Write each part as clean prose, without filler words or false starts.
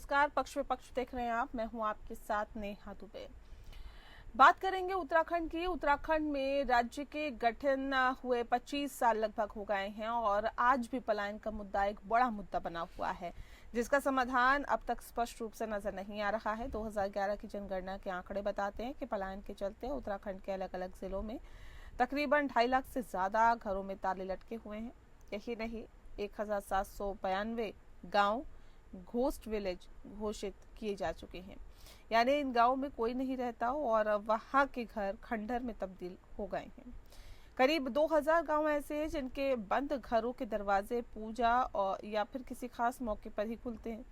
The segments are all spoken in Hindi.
नमस्कार, पक्ष विपक्ष देख रहे हैं आप। मैं हूं आपके साथ नेहा दुबे। बात करेंगे उत्तराखंड की। उत्तराखंड में राज्य के गठन हुए 25 साल लगभग हो गए हैं और आज भी पलायन का मुद्दा एक बड़ा मुद्दा बना हुआ है, जिसका समाधान अब तक स्पष्ट रूप से नजर नहीं आ रहा है। 2011 की जनगणना के आंकड़े बताते हैं कि पलायन के चलते उत्तराखंड के अलग अलग जिलों में तकरीबन 2.5 लाख से ज्यादा घरों में ताले लटके हुए हैं। यही नहीं, 1792 गांव घोस्ट विलेज घोषित किए जा चुके हैं, यानी इन गांवों में कोई नहीं रहता और वहां के घर खंडहर में तब्दील हो गए हैं। करीब 2000 गांव ऐसे हैं जिनके बंद घरों के दरवाजे पूजा और या फिर किसी खास मौके पर ही खुलते हैं।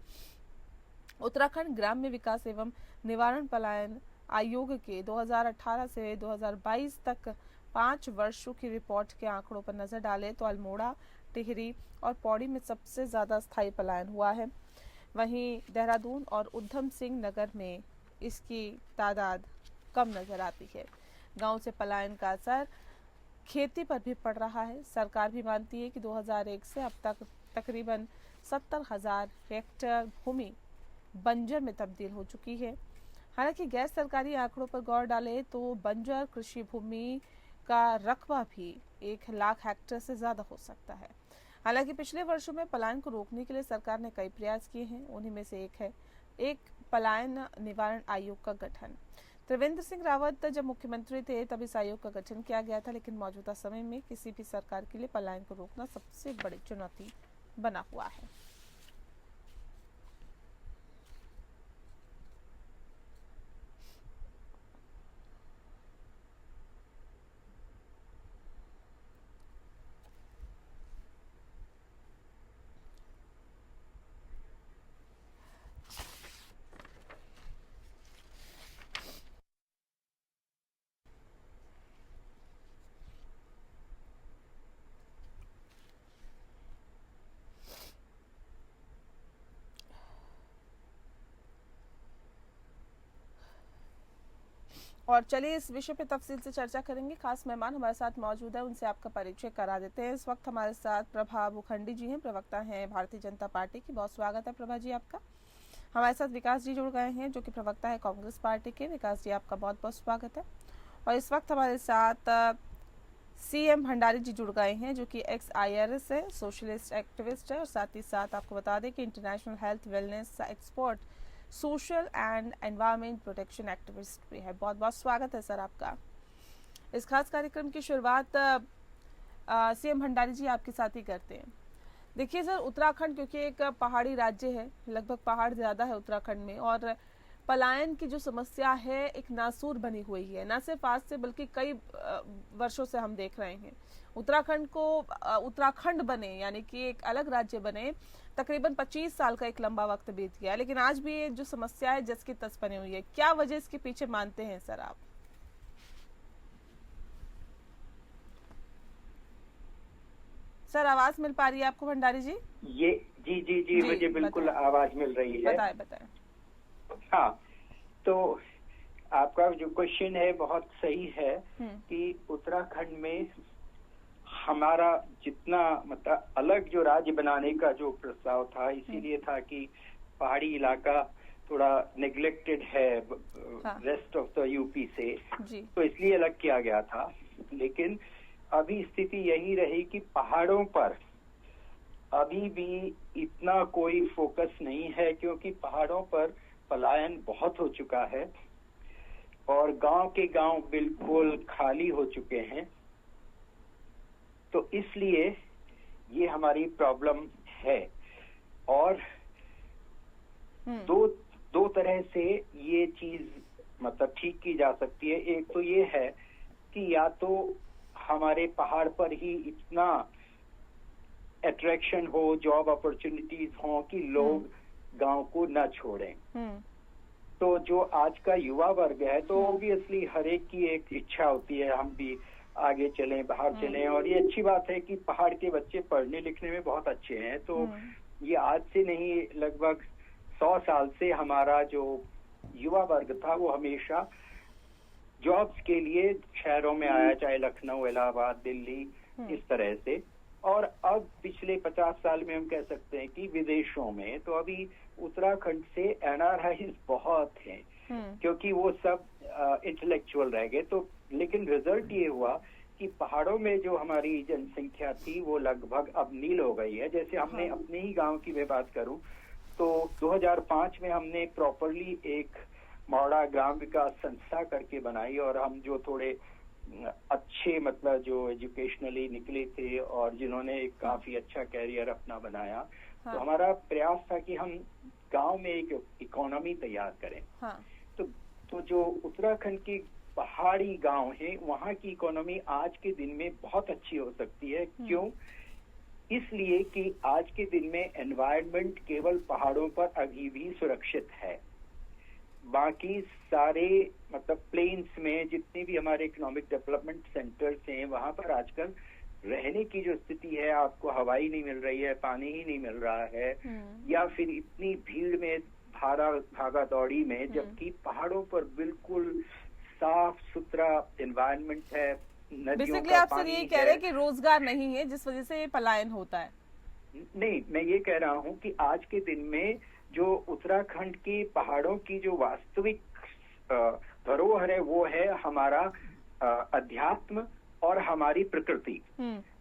उत्तराखंड ग्राम्य विकास एवं निवारण पलायन आयोग के 2018 से 2022 तक 5 वर्षों की रिपोर्ट के आंकड़ों पर नजर डालें तो अल्मोड़ा, टिहरी और पौड़ी में सबसे ज्यादा स्थायी पलायन हुआ है। वहीं देहरादून और उधम सिंह नगर में इसकी तादाद कम नजर आती है। गांव से पलायन का असर खेती पर भी पड़ रहा है। सरकार भी मानती है कि 2001 से अब तक तकरीबन 70,000 हेक्टेयर भूमि बंजर में तब्दील हो चुकी है। हालांकि गैर सरकारी आंकड़ों पर गौर डाले तो बंजर कृषि भूमि का रकबा भी 1 लाख हेक्टेयर से ज्यादा हो सकता है। हालांकि पिछले वर्षों में पलायन को रोकने के लिए सरकार ने कई प्रयास किए हैं। उन्हीं में से एक पलायन निवारण आयोग का गठन। त्रिवेंद्र सिंह रावत जब मुख्यमंत्री थे तब इस आयोग का गठन किया गया था, लेकिन मौजूदा समय में किसी भी सरकार के लिए पलायन को रोकना सबसे बड़ी चुनौती बना हुआ है। और चलिए इस विषय पे तफसील से चर्चा करेंगे। खास मेहमान हमारे साथ मौजूद है, उनसे आपका परिचय करा देते हैं। इस वक्त हमारे साथ प्रभा भूखंडी जी हैं, प्रवक्ता हैं भारतीय जनता पार्टी की। बहुत स्वागत है प्रभा जी आपका। हमारे साथ विकास जी जुड़ गए हैं जो कि प्रवक्ता है कांग्रेस पार्टी के। विकास जी आपका बहुत बहुत स्वागत है। और इस वक्त हमारे साथ CM भंडारी जी जुड़ गए हैं जो कि XIRS है, सोशलिस्ट एक्टिविस्ट है और साथ ही साथ आपको बता दें कि international health wellness expert, social and environment protection activist भी है। बहुत बहुत स्वागत है सर आपका। इस खास कार्यक्रम की शुरुआत CM भंडारी जी आपके साथ ही करते हैं। देखिए सर, उत्तराखंड क्योंकि एक पहाड़ी राज्य है, लगभग पहाड़ ज्यादा है उत्तराखंड में, और पलायन की जो समस्या है एक नासूर बनी हुई है। न सिर्फ आज से बल्कि कई वर्षों से हम देख रहे हैं। उत्तराखंड को उत्तराखंड बने यानी कि एक अलग राज्य बने तकरीबन 25 साल का एक लंबा वक्त बीत गया, लेकिन आज भी ये जो समस्या है जिसकी तस बनी हुई है। क्या वजह इसके पीछे मानते हैं सर आप? सर आवाज मिल पा रही है आपको भंडारी जी? जी मुझे बिल्कुल आवाज मिल रही है। बताएं। हाँ, तो आपका जो क्वेश्चन है बहुत सही है कि उत्तराखंड में हमारा जितना मतलब अलग जो राज्य बनाने का जो प्रस्ताव था, इसीलिए था कि पहाड़ी इलाका थोड़ा नेग्लेक्टेड है रेस्ट ऑफ द यूपी से, तो इसलिए अलग किया गया था। लेकिन अभी स्थिति यही रही कि पहाड़ों पर अभी भी इतना कोई फोकस नहीं है, क्योंकि पहाड़ों पर पलायन बहुत हो चुका है और गांव के गांव बिल्कुल खाली हो चुके हैं। तो इसलिए ये हमारी प्रॉब्लम है। और दो तरह से ये चीज मतलब ठीक की जा सकती है। एक तो ये है कि या तो हमारे पहाड़ पर ही इतना अट्रैक्शन हो, जॉब अपॉर्चुनिटीज हो कि लोग गांव को न छोड़ें। तो जो आज का युवा वर्ग है, तो ऑब्वियसली हर एक की एक इच्छा होती है हम भी आगे चलें, बाहर चलें। और ये अच्छी बात है कि पहाड़ के बच्चे पढ़ने लिखने में बहुत अच्छे हैं। तो ये आज से नहीं, लगभग 100 साल से हमारा जो युवा वर्ग था वो हमेशा जॉब्स के लिए शहरों में आया, चाहे लखनऊ, इलाहाबाद, दिल्ली, इस तरह से। और अब पिछले 50 साल में हम कह सकते हैं कि विदेशों में तो अभी उत्तराखंड से एनआरआई बहुत हैं, क्योंकि वो सब इंटेलेक्चुअल रह गए। तो लेकिन रिजल्ट ये हुआ कि पहाड़ों में जो हमारी जनसंख्या थी वो लगभग अब नील हो गई है। जैसे हमने अपने ही गांव की मैं बात करूं तो 2005 में हमने प्रॉपरली एक मौड़ा ग्राम विकास संस्था करके बनाई, और हम जो थोड़े अच्छे मतलब जो एजुकेशनली निकले थे और जिन्होंने एक काफी अच्छा कैरियर अपना बनाया, तो हमारा प्रयास था कि हम गांव में एक इकोनॉमी तैयार करें। तो जो उत्तराखंड के पहाड़ी गांव हैं वहां की इकोनॉमी आज के दिन में बहुत अच्छी हो सकती है। क्यों? इसलिए कि आज के दिन में एनवायरनमेंट केवल पहाड़ों पर अभी भी सुरक्षित है। बाकी सारे मतलब प्लेन्स में जितने भी हमारे इकोनॉमिक डेवलपमेंट सेंटर्स हैं वहां पर आजकल रहने की जो स्थिति है, आपको हवाई नहीं मिल रही है, पानी ही नहीं मिल रहा है, या फिर इतनी भीड़ में भागा दौड़ी में, जबकि पहाड़ों पर बिल्कुल साफ सुथरा एनवायरनमेंट है। बेसिकली आप सर ये कह रहे हैं कि रोजगार नहीं है जिस वजह से पलायन होता है? नहीं, मैं ये कह रहा हूँ कि आज के दिन में जो उत्तराखंड के पहाड़ों की जो वास्तविक धरोहर है वो है हमारा अध्यात्म और हमारी प्रकृति,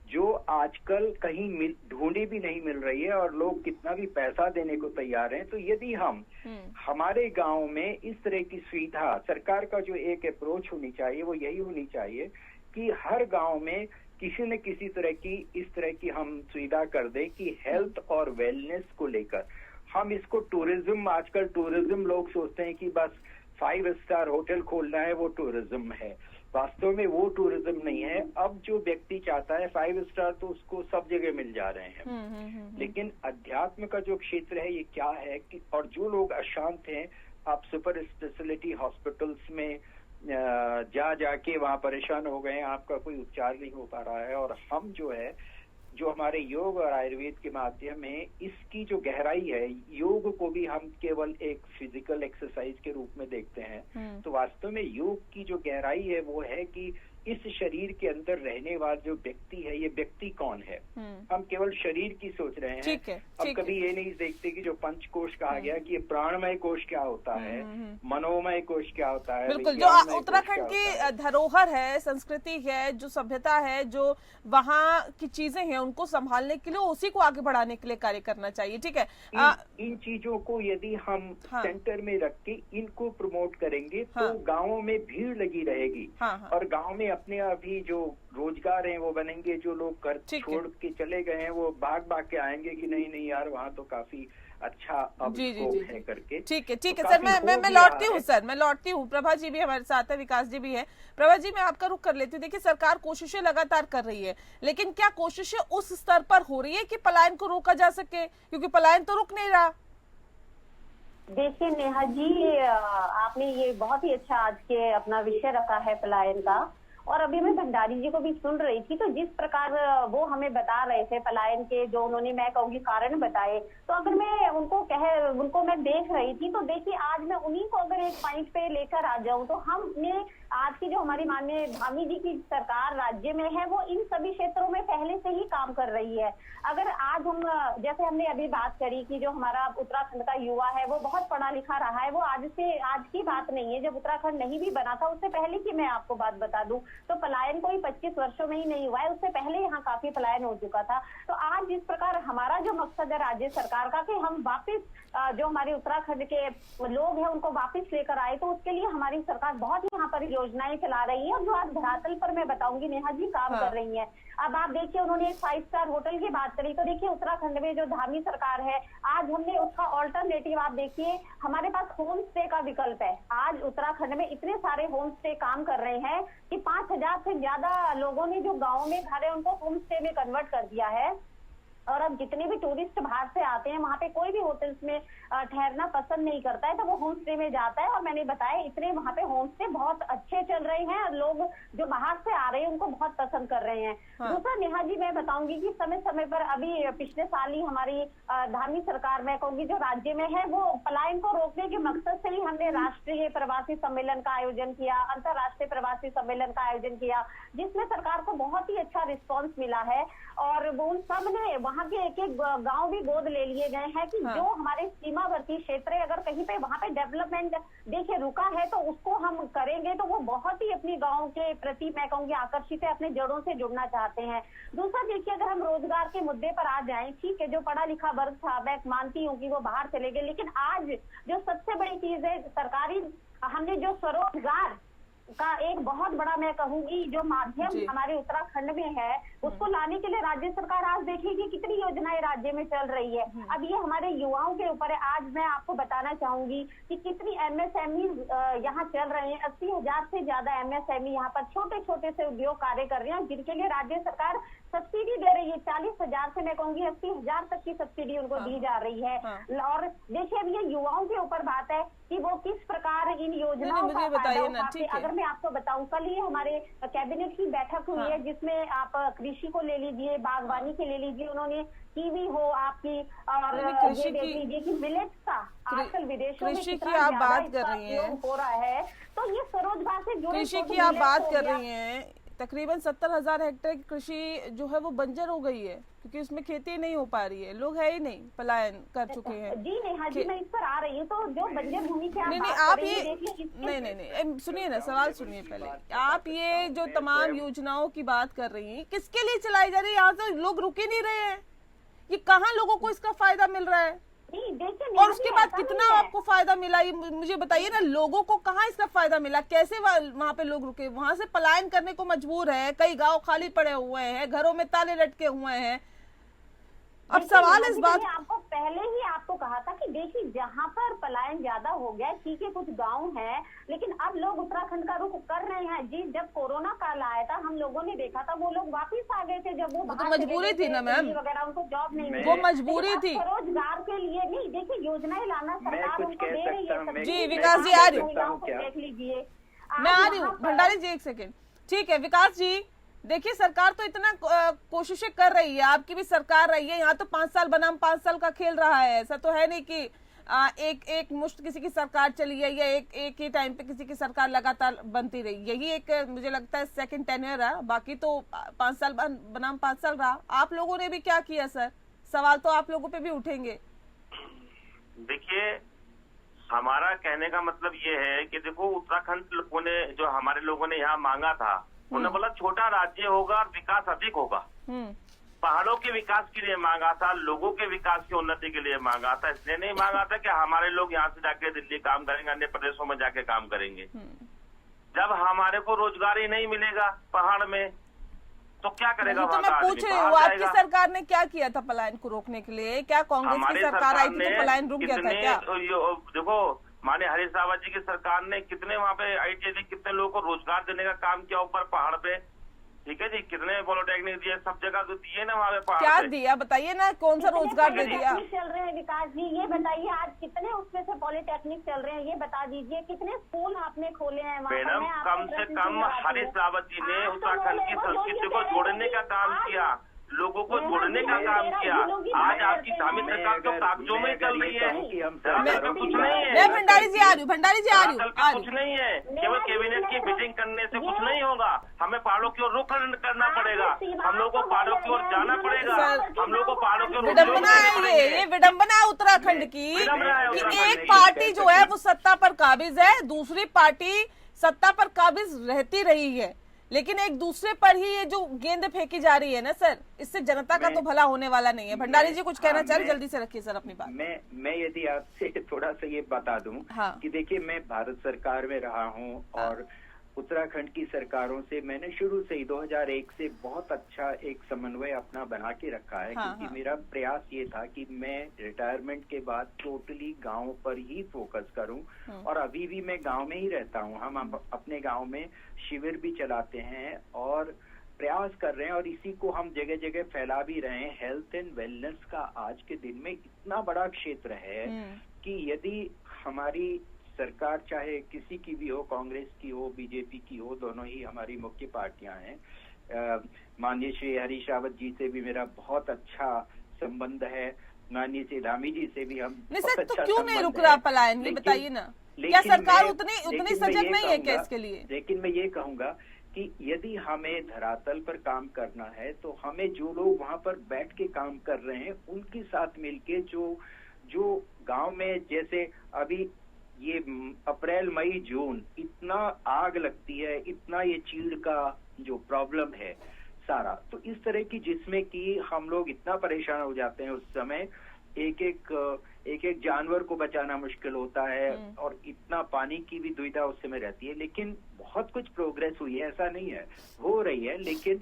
जो आजकल कहीं ढूंढी भी नहीं मिल रही है, और लोग कितना भी पैसा देने को तैयार हैं। तो यदि हम हमारे गांव में इस तरह की सुविधा, सरकार का जो एक अप्रोच होनी चाहिए वो यही होनी चाहिए कि हर गांव में किसी न किसी तरह की इस तरह की हम सुविधा कर दें कि हेल्थ और वेलनेस को लेकर हम इसको टूरिज्म, आजकल टूरिज्म लोग सोचते हैं कि बस 5 स्टार होटल खोलना है वो टूरिज्म है। वास्तव में वो टूरिज्म नहीं है। अब जो व्यक्ति चाहता है 5 स्टार तो उसको सब जगह मिल जा रहे हैं, लेकिन अध्यात्म का जो क्षेत्र है ये क्या है कि, और जो लोग अशांत हैं, आप सुपर स्पेशलिटी हॉस्पिटल्स में जाके वहाँ परेशान हो गए हैं, आपका कोई उपचार नहीं हो पा रहा है। और हम जो हमारे योग और आयुर्वेद के माध्यम में इसकी जो गहराई है, योग को भी हम केवल एक फिजिकल एक्सरसाइज के रूप में देखते हैं, तो वास्तव में योग की जो गहराई है वो है कि इस शरीर के अंदर रहने वाला जो व्यक्ति है, ये व्यक्ति कौन है। हम केवल शरीर की सोच रहे हैं, अब कभी ये नहीं देखते कि जो पंचकोश कहा गया कि ये प्राणमय कोश क्या होता है, मनोमय कोश क्या होता है। बिल्कुल, जो उत्तराखंड की धरोहर है, संस्कृति है, जो सभ्यता है, जो वहाँ की चीजें हैं, उनको संभालने के लिए, उसी को आगे बढ़ाने के लिए कार्य करना चाहिए। ठीक है, इन चीजों को यदि हम सेंटर में रख के इनको प्रमोट करेंगे तो गाँवों में भीड़ लगी रहेगी, और गाँव में अपने अभी जो रोजगार हैं वो बनेंगे। जो लोग घर छोड़ के चले गए हैं वो भाग के आएंगे कि नहीं यार वहाँ तो काफी अच्छा अब है करके। ठीक है सर, मैं लौटती हूँ सर, मैं लौटती हूँ। प्रभा जी भी हमारे साथ है, विकास जी भी है। प्रभा जी, मैं आपका रुख कर लेती हूँ। देखिए, सरकार कोशिशें लगातार कर रही है, लेकिन क्या कोशिशें उस स्तर पर हो रही है कि पलायन को रोका जा सके? क्योंकि पलायन तो रुक नहीं रहा। देखिए नेहा जी, आपने ये बहुत ही अच्छा आज के अपना विषय रखा है पलायन का, और अभी मैं भंडारी जी को भी सुन रही थी तो जिस प्रकार वो हमें बता रहे थे पलायन के, जो उन्होंने मैं कहूँगी कारण बताए, तो अगर मैं उनको मैं देख रही थी तो देखिए आज मैं उन्हीं को अगर एक पॉइंट पे लेकर आ जाऊं तो हमने आज की जो हमारी माननीय धामी जी की सरकार राज्य में है वो इन सभी क्षेत्रों में पहले से ही काम कर रही है। अगर आज हम जैसे हमने अभी बात करी कि जो हमारा उत्तराखंड का युवा है वो बहुत पढ़ा लिखा रहा है, वो आज की बात नहीं है, जब उत्तराखंड नहीं भी बना था उससे पहले की मैं आपको बात बता दूं तो पलायन कोई 25 वर्षों में ही नहीं हुआ है, उससे पहले यहाँ काफी पलायन हो चुका था। तो आज जिस प्रकार हमारा जो मकसद है राज्य सरकार का कि हम वापस जो हमारे उत्तराखंड के लोग हैं उनको वापस लेकर आए, तो उसके लिए हमारी सरकार बहुत यहाँ पर योजनाएं चला रही है, और जो आज धरातल पर मैं बताऊंगी नेहा जी काम कर रही है। अब आप देखिए, उन्होंने एक 5 स्टार होटल की बात करी, तो देखिए उत्तराखंड में जो धामी सरकार है आज हमने उसका ऑल्टरनेटिव, आप देखिए हमारे पास होम स्टे का विकल्प है। आज उत्तराखंड में इतने सारे होम स्टे काम कर रहे हैं कि 5000 से ज्यादा लोगों ने जो गाँव में घर है उनको होम स्टे में कन्वर्ट कर दिया है। और अब जितने भी टूरिस्ट बाहर से आते हैं वहाँ पे कोई भी होटल्स में ठहरना पसंद नहीं करता है, तो वो होम स्टे में जाता है। और मैंने बताया इतने वहाँ पे होम स्टे बहुत अच्छे चल रहे हैं और लोग जो बाहर से आ रहे हैं उनको बहुत पसंद कर रहे हैं। दूसरा नेहा जी मैं बताऊंगी कि समय समय पर अभी पिछले साल ही हमारी धामी सरकार मैं कहूँगी जो राज्य में है वो पलायन को रोकने के मकसद से ही हमने राष्ट्रीय प्रवासी सम्मेलन का आयोजन किया, अंतर्राष्ट्रीय प्रवासी आदिवासी सम्मेलन का आयोजन किया, जिसमें सरकार को बहुत ही अच्छा रिस्पांस मिला है। और वो उन सब ने वहाँ के एक एक गांव भी गोद ले लिए गए हैं कि जो हमारे सीमावर्ती क्षेत्र है, अगर कहीं पे वहाँ पे डेवलपमेंट देखिए रुका है तो उसको हम करेंगे, तो वो बहुत ही अपनी गांव के प्रति मैं कहूँगी आकर्षित है, अपने जड़ों से जुड़ना चाहते हैं। दूसरा देखिए, अगर हम रोजगार के मुद्दे पर आ जाएं, ठीक है, जो पढ़ा लिखा वर्ग था मैं मानती हूँ कि वो बाहर चले गए, लेकिन आज जो सबसे बड़ी चीज है सरकारी, हमने जो स्वरोजगार का एक बहुत बड़ा मैं कहूंगी जो माध्यम हमारे उत्तराखंड में है, उसको लाने के लिए राज्य सरकार आज देखिए कितनी योजनाएं राज्य में चल रही है। अब ये हमारे युवाओं के ऊपर है। आज मैं आपको बताना चाहूंगी कि कितनी एमएसएमई यहाँ चल रहे हैं। 80,000 से ज्यादा एमएसएमई यहाँ पर छोटे छोटे से उद्योग कार्य कर रहे हैं, जिनके लिए राज्य सरकार सब्सिडी दे रही है। 40,000 से मैं कहूंगी 80,000 तक की सब्सिडी उनको दी जा रही है। और देखिए, अब ये युवाओं के ऊपर बात है कि वो किस प्रकार इन योजनाओं का फायदा उठाते हैं। अगर मैं आपको बताऊं, कल ये हमारे कैबिनेट की बैठक हुई है, जिसमें आप कृषि को ले लीजिए, बागवानी के ले लीजिए, उन्होंने कीवी हो आपकी, और ये देख लीजिए कि मिलेट्स का आजकल विदेशों में कृषि की आप बात कर रही हैं, हो रहा है। तो ये स्वरोजगार से जुड़े कृषि की आप बात कर रही हैं, तकरीबन 70,000 हेक्टेयर की कृषि जो है वो बंजर हो गई है, क्योंकि उसमें खेती नहीं हो पा रही है, लोग है ही नहीं, पलायन कर चुके हैं। जी नेहा जी, मैं इस पर आ रही हूँ। तो जो बंजर भूमि की आप ये नहीं सुनिए ना, सवाल सुनिए पहले। आप ये जो तमाम योजनाओं की बात कर रही हैं, किसके लिए चलाई जा रही है? यहाँ से लोग रुक ही नहीं रहे हैं, ये कहाँ लोगों को इसका फायदा मिल रहा है? और उसके बाद कितना आपको फायदा मिला, ये मुझे बताइए ना। लोगों को कहाँ इसका फायदा मिला, कैसे वहाँ पे लोग रुके? वहां से पलायन करने को मजबूर है, कई गांव खाली पड़े हुए हैं, घरों में ताले लटके हुए हैं। अब सवाल इस बात, आपको पहले ही आपको कहा था कि देखिए जहाँ पर पलायन ज्यादा हो गया, ठीक है कुछ गांव हैं, लेकिन अब लोग उत्तराखंड का रुख कर रहे हैं। जी, जब कोरोना काल आया था, हम लोगों ने देखा था वो लोग वापिस आ गए थे। जब वो तो मजबूरी थी ना मैम, वगैरह उनको जॉब नहीं मिली, वो मजबूरी थी। रोजगार के लिए नहीं, देखिए योजनाएं लाना सरकार उनको दे रही है। जी विकास जी आ रही हूँ, देख लीजिए, मैं आ रही हूँ। भंडारी जी एक सेकेंड, ठीक है। विकास जी देखिए, सरकार तो इतना कोशिशें कर रही है, आपकी भी सरकार रही है, यहाँ तो 5 साल बनाम 5 साल का खेल रहा है। ऐसा तो है नहीं कि एक मुश्त किसी की सरकार चली है या एक ही टाइम पे किसी की सरकार लगातार बनती रही। यही एक मुझे लगता है सेकंड टेन्योर है, बाकी तो 5 साल बनाम 5 साल रहा। आप लोगों ने भी क्या किया सर? सवाल तो आप लोगों पे भी उठेंगे। देखिए, हमारा कहने का मतलब ये है कि देखो, उत्तराखंड लोगों ने, जो हमारे लोगों ने यहाँ मांगा था, उन्होंने बोला छोटा राज्य होगा और विकास अधिक होगा। पहाड़ों के विकास के लिए मांगा था, लोगों के विकास की उन्नति के लिए मांगा था। इसलिए नहीं मांगा था कि हमारे लोग यहाँ से जाके दिल्ली काम करेंगे, अन्य प्रदेशों में जाके काम करेंगे। जब हमारे को रोजगार ही नहीं मिलेगा पहाड़ में, तो क्या करेगा? तो मैं पूछ रही हूँ, आपकी सरकार ने क्या किया था पलायन को रोकने के लिए? क्या कांग्रेस की सरकार आई थी तो पलायन रुक गया था क्या? देखो, माननीय हरीश रावत जी की सरकार ने कितने वहाँ पे आईटीआई, कितने लोगों को रोजगार देने का काम किया ऊपर पहाड़ पे, ठीक है जी। कितने पॉलिटेक्निक दिए, सब जगह तो दिए ना वहाँ पे पहाड़। क्या दिया बताइए ना, कौन सा रोजगार दे दिया? चल रहे हैं विकास जी, ये बताइए आज कितने उसमें से पॉलिटेक्निक चल रहे हैं, ये बता दीजिए। कितने स्कूल आपने खोले हैं? मैडम, कम से कम हरीश रावत जी ने उत्तराखंड की संस्कृति को जोड़ने का काम किया, लोगों को जोड़ने का काम किया। आज आपकी धामी सरकार तो कागजों में चल रही है, कुछ नहीं है। मैं भंडारी जी आ रही हूँ, भंडारी जी आ रही हूँ। कुछ नहीं है, केवल कैबिनेट की मीटिंग करने से कुछ नहीं होगा। हमें पहाड़ों की ओर रुख करना पड़ेगा, हम लोग को पहाड़ों की ओर जाना पड़ेगा, हम लोग को पहाड़ों की ओर। विडम्बना है ये विडम्बना है उत्तराखंड की कि एक पार्टी जो है वो सत्ता पर काबिज है, दूसरी पार्टी सत्ता पर काबिज रहती रही है, लेकिन एक दूसरे पर ही ये जो गेंद फेंकी जा रही है ना सर, इससे जनता का तो भला होने वाला नहीं है। भंडारी जी कुछ कहना चाह रहे, जल्दी से रखिए सर अपनी बात। मैं यदि आपसे थोड़ा सा ये बता दूं कि देखिए, मैं भारत सरकार में रहा हूं और उत्तराखंड की सरकारों से मैंने शुरू से ही 2001 से बहुत अच्छा एक समन्वय अपना बना के रखा है। क्योंकि मेरा प्रयास ये था कि मैं रिटायरमेंट के बाद टोटली गांव पर ही फोकस करूं, और अभी भी मैं गांव में ही रहता हूं। हम अपने गांव में शिविर भी चलाते हैं और प्रयास कर रहे हैं, और इसी को हम जगह जगह फैला भी रहे हैं। हेल्थ एंड वेलनेस का आज के दिन में इतना बड़ा क्षेत्र है कि यदि हमारी सरकार चाहे किसी की भी हो, कांग्रेस की हो, बीजेपी की हो, दोनों ही हमारी मुख्य पार्टियां हैं। माननीय श्री हरीश रावत जी से भी मेरा बहुत अच्छा संबंध है, माननीय श्री धामी जी से भी हम नहीं सर, तो क्यों नहीं रुक रहा पलायन, ये बताइए ना। क्या सरकार उतनी सजग नहीं है क्या इसके लिए? लेकिन मैं ये कहूंगा कि यदि हमें धरातल पर काम करना है तो हमें जो लोग वहां पर बैठ के काम कर रहे हैं उनके साथ मिलके जो गांव में, जैसे अभी ये अप्रैल मई जून इतना आग लगती है, इतना ये चीड़ का जो प्रॉब्लम है सारा, तो इस तरह की जिसमें कि हम लोग इतना परेशान हो जाते हैं उस समय, एक एक जानवर को बचाना मुश्किल होता है और इतना पानी की भी दुविधा उस समय रहती है। लेकिन बहुत कुछ प्रोग्रेस हुई है, ऐसा नहीं है, हो रही है, लेकिन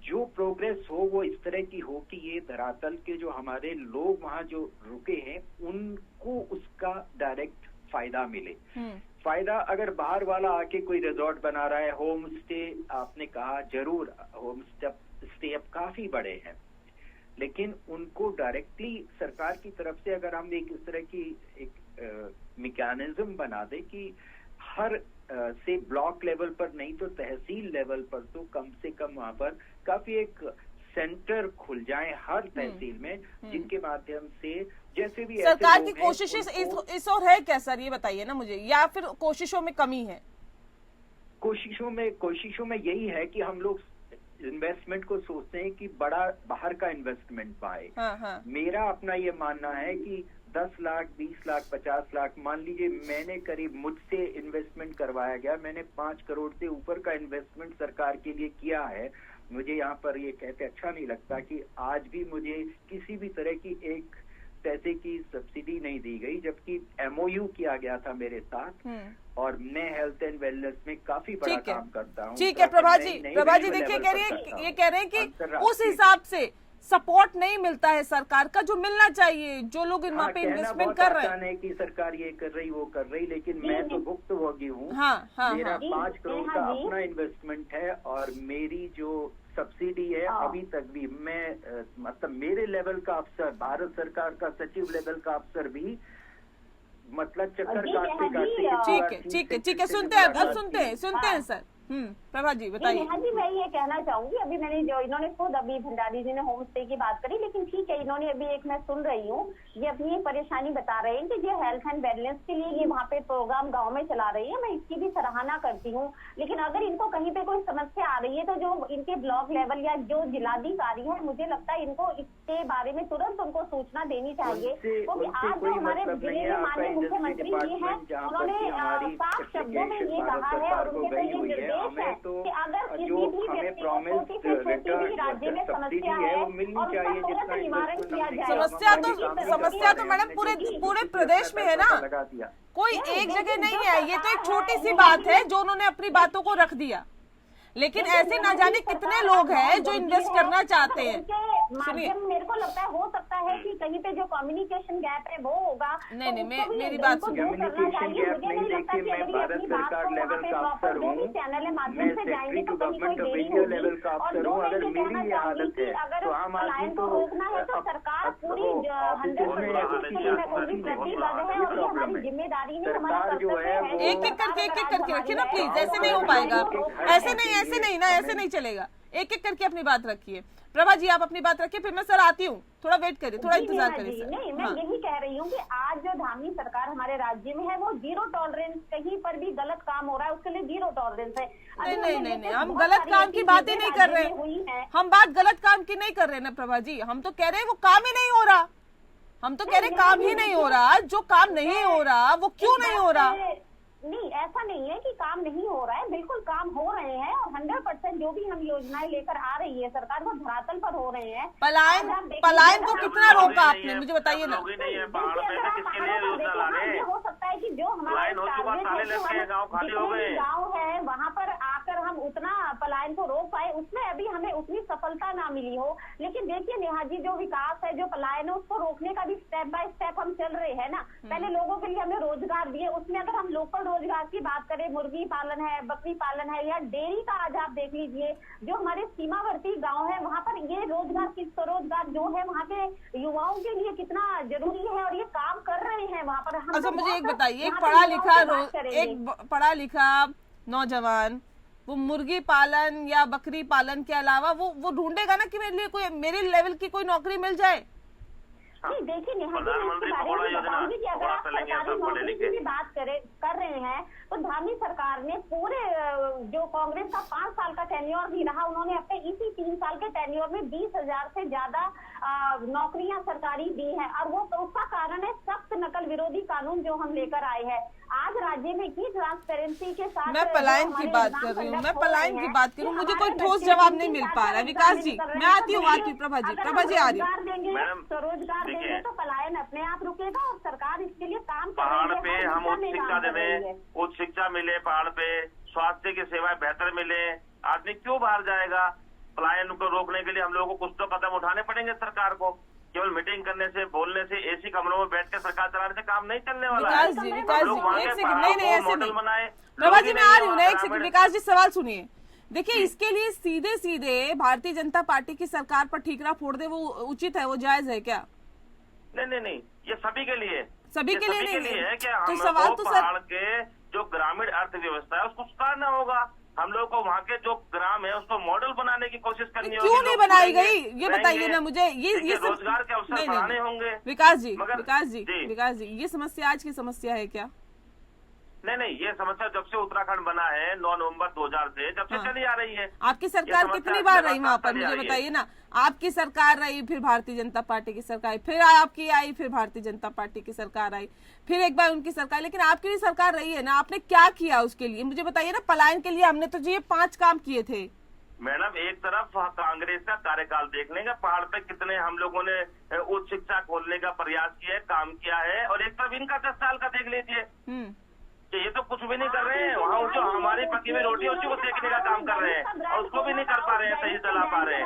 जो प्रोग्रेस हो वो इस तरह की हो कि ये धरातल के जो हमारे लोग वहाँ जो रुके हैं उनको उसका डायरेक्ट फायदा मिले। फायदा अगर बाहर वाला आके कोई रिजॉर्ट बना रहा है, होम स्टे आपने कहा, जरूर होम स्टे अब काफी बड़े हैं, लेकिन उनको डायरेक्टली सरकार की तरफ से अगर हम एक इस तरह की एक मैकेनिज्म बना दे कि हर से ब्लॉक लेवल पर नहीं तो तहसील लेवल पर तो कम से कम वहां पर काफी एक सेंटर खुल जाए हर तहसील में, जिनके माध्यम से जैसे भी सरकार की कोशिशें इस ओर है क्या सर, ये बताइए ना मुझे, या फिर कोशिशों में कमी है? कोशिशों में यही है कि हम लोग इन्वेस्टमेंट को सोचते हैं कि बड़ा बाहर का इन्वेस्टमेंट आए। हाँ। मेरा अपना ये मानना है कि 10 लाख 20 लाख 50 लाख, मान लीजिए मैंने करीब मुझसे इन्वेस्टमेंट करवाया गया, मैंने 5 करोड़ से ऊपर का इन्वेस्टमेंट सरकार के लिए किया है। मुझे यहाँ पर ये कहते अच्छा नहीं लगता कि आज भी मुझे किसी भी तरह की एक पैसे की सब्सिडी नहीं दी गई, जबकि MOU किया गया था मेरे साथ और मैं हेल्थ एंड वेलनेस में काफी बड़ा काम करता हूँ। ठीक है प्रभा जी देखिए ये कह रहे हैं कि उस हिसाब से सपोर्ट नहीं मिलता है सरकार का जो मिलना चाहिए, जो लोग वहाँ पे इन्वेस्टमेंट कर रहे हैं कि सरकार ये कर रही वो कर रही, लेकिन मैं तो भुक्तभोगी हूँ। मेरा 5 करोड़ का अपना इन्वेस्टमेंट है और मेरी जो सब्सिडी है अभी तक भी मैं मतलब मेरे लेवल का अफसर, भारत सरकार का सचिव लेवल का अफसर भी मतलब चक्कर काटते ठीक है सुनते हैं सर। प्रभा जी बताइए। हाँ जी, मैं ये कहना चाहूंगी, अभी मैंने जो इन्होंने खुद अभी भंडारी जी ने होम स्टे की बात करी, लेकिन ठीक है इन्होंने अभी एक मैं सुन रही हूँ, ये अपनी परेशानी बता रहे हैं कि ये हेल्थ एंड वेलनेस के लिए ये वहाँ पे प्रोग्राम गांव में चला रही है, मैं इसकी भी सराहना करती हूँ। लेकिन अगर इनको कहीं पे कोई समस्या आ रही है तो जो इनके ब्लॉक लेवल या जो जिलाधिकारी है, मुझे लगता है इनको इसके बारे में तुरंत उनको सूचना देनी चाहिए, क्योंकि आज जो हमारे जिले में माननीय मुख्यमंत्री जी है, उन्होंने साफ शब्दों में ये कहा है और उनके ये निर्देश है कि अगर किसी भी व्यक्ति को छोटी से छोटी भी राज्य में समस्या है और उसका तुरंत निवारण किया जाए। समस्या तो मैडम पूरे प्रदेश में है ना, कोई एक जगह नहीं है, ये तो एक छोटी सी बात है जो उन्होंने अपनी बातों को रख दिया, लेकिन ऐसे ना जाने कितने लोग हैं जो इन्वेस्ट करना चाहते हैं। माध्यम मेरे को लगता है हो सकता है कि कहीं पे जो कम्युनिकेशन गैप है वो होगा। नहीं मेरी बात सुनिए। कम्युनिकेशन गैप नहीं, देखिए मैं भारत सरकार लेवल का अफसर हूँ, मैं secretary to government of India level का अफसर हूँ। अगर मेरी ये हालत है तो आम आदमी को रोकना है तो सरकार पूरी 100% जिम्मेदारी नहीं, सरकार जो है एक एक करके रखिए ना प्लीज, ऐसे नहीं हो पाएगा, ऐसे नहीं चलेगा, एक एक करके अपनी बात रखिए। प्रभा जी आप अपनी बात रखिए, फिर मैं सर आती हूँ, थोड़ा वेट करिए, थोड़ा इंतजार करिए। नहीं मैं यही कह रही हूँ कि आज जो धामी सरकार हमारे राज्य में है वो 0 टॉलरेंस, कहीं पर भी गलत काम हो रहा है उसके लिए 0 टॉलरेंस है। नहीं हम गलत काम की बातें नहीं कर रहे, हम बात गलत काम की नहीं कर रहे ना प्रभा जी, हम तो कह रहे हैं वो काम ही नहीं हो रहा, हम तो कह रहे काम ही नहीं हो रहा, जो काम नहीं हो रहा वो क्यों नहीं हो रहा? नहीं ऐसा नहीं है कि काम नहीं हो रहा है, बिल्कुल काम हो रहे हैं और 100% जो भी हम योजनाएं लेकर आ रही है सरकार वो धरातल पर हो रहे हैं। पलायन को कितना रोका आपने, मुझे बताइए ना। हो सकता है कि जो हमारे गाँव है वहाँ पर आकर हम उतना पलायन को रोक पाए, उसमें अभी हमें उतनी सफलता ना मिली हो। लेकिन देखिए नेहा जी, जो विकास है, जो पलायन है, उसको रोकने का भी स्टेप बाय स्टेप हम चल रहे हैं ना। पहले लोगों के लिए हमने रोजगार दिए, उसमें अगर हम लोकल रोजगार की बात करें, मुर्गी पालन है, बकरी पालन है या डेयरी का आज आप देख लीजिए, जो हमारे सीमावर्ती गांव है वहां पर ये रोजगार की स्वरोजगार जो है वहां के युवाओं के लिए कितना जरूरी है और ये काम कर रहे हैं वहां पर। अच्छा मुझे एक बताइए, एक पढ़ा लिखा नौजवान वो मुर्गी पालन या बकरी पालन के अलावा वो ढूंढेगा ना कि मेरे लिए कोई मेरे लेवल की कोई नौकरी मिल जाए। नहीं देखिए नेहा जी, प्रधानमंत्री पकौड़ा योजना, पकौड़ा तलेंगे सब पढ़े लिखे। की बात कर रहे हैं तो धामी सरकार ने पूरे जो कांग्रेस का 5 साल का टेन्योर भी रहा, उन्होंने अपने इसी 3 साल के टेन्योर में 20,000 से ज्यादा नौकरियां सरकारी दी हैं, और वो तो उसका कारण है सख्त नकल विरोधी कानून जो हम लेकर आए हैं। आज राज्य में की ट्रांसपेरेंसी के साथ मैं पलायन की बात कर रही हूँ, मैं पलायन की बात कर रही हूँ, मुझे कोई ठोस जवाब नहीं मिल पा रहा है। विकास जी मैं आती हूँ, प्रभा जी आ रही है। तो रोजगार देंगे तो पलायन अपने आप रुकेगा और सरकार इसके लिए काम पहाड़ पे हम उच्च शिक्षा दें, उच्च शिक्षा मिले, पहाड़ पे स्वास्थ्य की सेवाएं बेहतर मिले, आदमी क्यों बाहर जाएगा? पलायन को रोकने के लिए हम लोगों को कुछ तो कदम उठाने पड़ेंगे सरकार को। केवल मीटिंग करने से, बोलने से, एसी कमरों में बैठ के सरकार चलाने से काम नहीं चलने वाला है। विकास जी एक सेकंड, नहीं ऐसे नहीं, बनाए। प्रभा जी मैं आ रही हूँ ना, एक सेकंड विकास जी सवाल सुनिए। देखिए इसके लिए सीधे सीधे भारतीय जनता पार्टी की सरकार पर ठीकरा फोड़ दे वो उचित है, वो जायज है क्या? नहीं, ये सभी के लिए, सभी के लिए नहीं है कि तो हम सवाल तो पहाड़ के जो ग्रामीण अर्थव्यवस्था है उसको सुधारना होगा। हम लोग को वहाँ के जो ग्राम है उसको मॉडल बनाने की कोशिश करनी होगी। क्यों नहीं बनाई गई ये बताइए ना मुझे। ये रोजगार के अवसर बढ़ाने होंगे। विकास जी ये समस्या आज की समस्या है क्या? नहीं, ये समस्या जब से उत्तराखंड बना है 9 नवंबर 2000 से, जब से चली आ रही है। आपकी सरकार कितनी बार रही वहाँ पर, मुझे बताइए ना। आपकी सरकार रही, फिर भारतीय जनता पार्टी की सरकार, फिर आपकी आई, फिर भारतीय जनता पार्टी की सरकार आई, फिर एक बार उनकी सरकार, लेकिन आपकी भी सरकार रही है ना। आपने क्या किया उसके लिए मुझे बताइए ना। पलायन के लिए हमने तो ये 5 काम किए थे। मैडम एक तरफ कांग्रेस का कार्यकाल देख लेंगे, पहाड़ पे कितने हम लोगों ने उच्च शिक्षा खोलने का प्रयास किया है, काम किया है, और एक तरफ इनका 10 साल का देख लीजिए। ये तो कुछ भी नहीं कर रहे हैं। वहाँ जो हमारी पकी हुई रोटी होती है वो सेकने का काम कर रहे हैं और उसको भी नहीं कर पा रहे हैं, सही चला पा रहे हैं,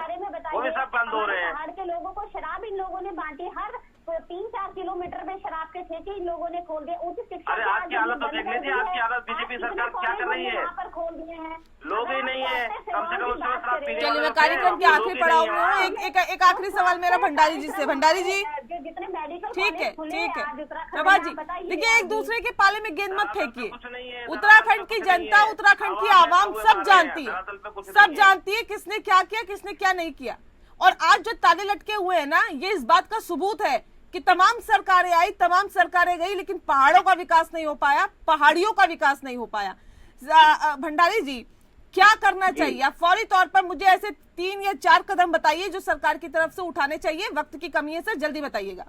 वो भी सब बंद हो रहे हैं। पहाड़ के लोगों को शराब इन लोगों ने बांटी, हर 3-4 किलोमीटर में शराब के ठेके इन लोगों ने खोल दिए। उच्च शिक्षा, अरे आज की हालत तो देख लीजिए, आज की हालत बीजेपी सरकार क्या कर रही है। खोल दिए हैं, लोग ही नहीं है, कम से कम उसमें शराब पीने चलिए मैं कार्यक्रम के आखिरी पड़ाव में हूँ। एक आखिरी सवाल मेरा भंडारी जी से। भंडारी जी जितने मेडिकल ठीक है प्रभा जी, देखिए एक दूसरे के पाले में गेंद मत फेंकिए। उत्तराखंड की जनता, उत्तराखंड की आवाम सब जानती है किसने क्या किया, किसने क्या नहीं किया। और आज जो ताले लटके हुए हैं ना, ये इस बात का सबूत है कि तमाम सरकारें आई, तमाम सरकारें गई, लेकिन पहाड़ों का विकास नहीं हो पाया, पहाड़ियों का विकास नहीं हो पाया। भंडारी जी क्या करना चाहिए? आप फौरी तौर पर मुझे ऐसे 3 या 4 कदम बताइए जो सरकार की तरफ से उठाने चाहिए। वक्त की कमी है सर, जल्दी बताइएगा।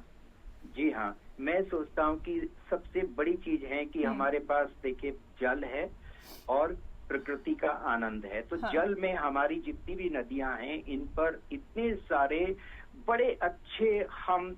जी हाँ, मैं सोचता हूँ कि सबसे बड़ी चीज है कि हमारे पास देखिए जल है और प्रकृति का आनंद है। तो जल में हमारी जितनी भी नदियां हैं इन पर इतने सारे बड़े अच्छे हम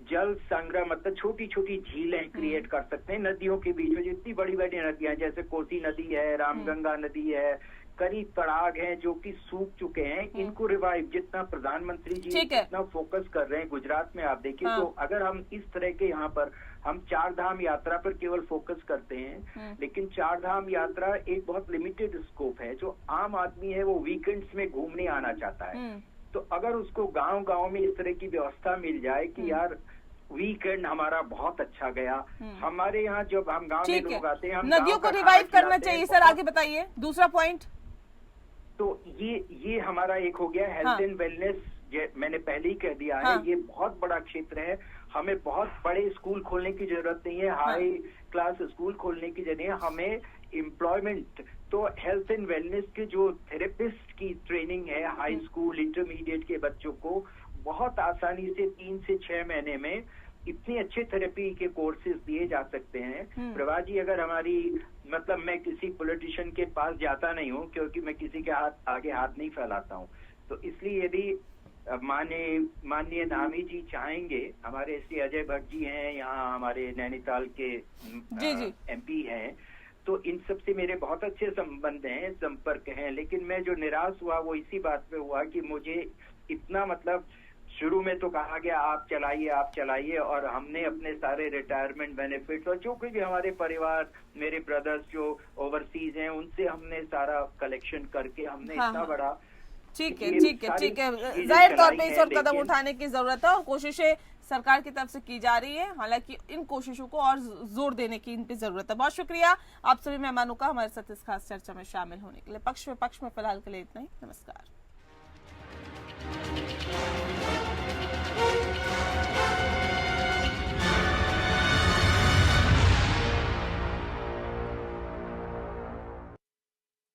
जल संग्रह मतलब छोटी छोटी झीलें क्रिएट कर सकते हैं नदियों के बीच में। जितनी बड़ी बड़ी नदियां जैसे कोसी नदी है, रामगंगा नदी है, कई तड़ाग हैं जो कि सूख चुके हैं, इनको रिवाइव जितना प्रधानमंत्री जी इतना फोकस कर रहे हैं गुजरात में आप देखिए। तो अगर हम इस तरह के यहाँ पर हम 4 धाम यात्रा पर केवल फोकस करते हैं, लेकिन 4 धाम यात्रा एक बहुत लिमिटेड स्कोप है। जो आम आदमी है वो वीकेंड्स में घूमने आना चाहता है, तो अगर उसको गांव-गांव में इस तरह की व्यवस्था मिल जाए कि यार वीकेंड हमारा बहुत अच्छा गया। हमारे यहाँ जब हम गांव में लोग आते हैं, हम नदियों को रिवाइव करना चाहिए। सर आगे बताइए दूसरा पॉइंट। तो ये हमारा एक हो गया हेल्थ एंड वेलनेस, मैंने पहले ही कह दिया है। ये बहुत बड़ा क्षेत्र है, हमें बहुत बड़े स्कूल खोलने की जरूरत नहीं है, हाई क्लास स्कूल खोलने की जरूरत है, हमें एम्प्लॉयमेंट। तो हेल्थ एंड वेलनेस के जो थेरेपिस्ट की ट्रेनिंग है हाई स्कूल इंटरमीडिएट के बच्चों को बहुत आसानी से 3 से 6 महीने में इतने अच्छे थेरेपी के कोर्सेज दिए जा सकते हैं। प्रभा जी अगर हमारी मतलब मैं किसी पॉलिटिशियन के पास जाता नहीं हूँ क्योंकि मैं किसी के आगे हाथ नहीं फैलाता हूँ, तो इसलिए यदि माननीय नामी जी चाहेंगे, हमारे श्री अजय भट्ट जी हैं यहाँ हमारे नैनीताल के MP हैं, तो इन सब से मेरे बहुत अच्छे संबंध हैं, संपर्क हैं। लेकिन मैं जो निराश हुआ वो इसी बात पे हुआ कि मुझे इतना मतलब शुरू में तो कहा गया आप चलाइए, और हमने अपने सारे रिटायरमेंट बेनिफिट्स और जो कोई भी हमारे परिवार मेरे ब्रदर्स जो ओवरसीज हैं उनसे हमने सारा कलेक्शन करके हमने इतना बड़ा ठीक है जाहिर तौर पे इस और कदम उठाने की जरूरत है और कोशिशें सरकार की तरफ से की जा रही है। हालांकि इन कोशिशों को और जोर देने की इन पे जरूरत है। बहुत शुक्रिया आप सभी मेहमानों का हमारे साथ इस खास चर्चा में शामिल होने के लिए। पक्ष में फिलहाल के लिए इतना ही। नमस्कार।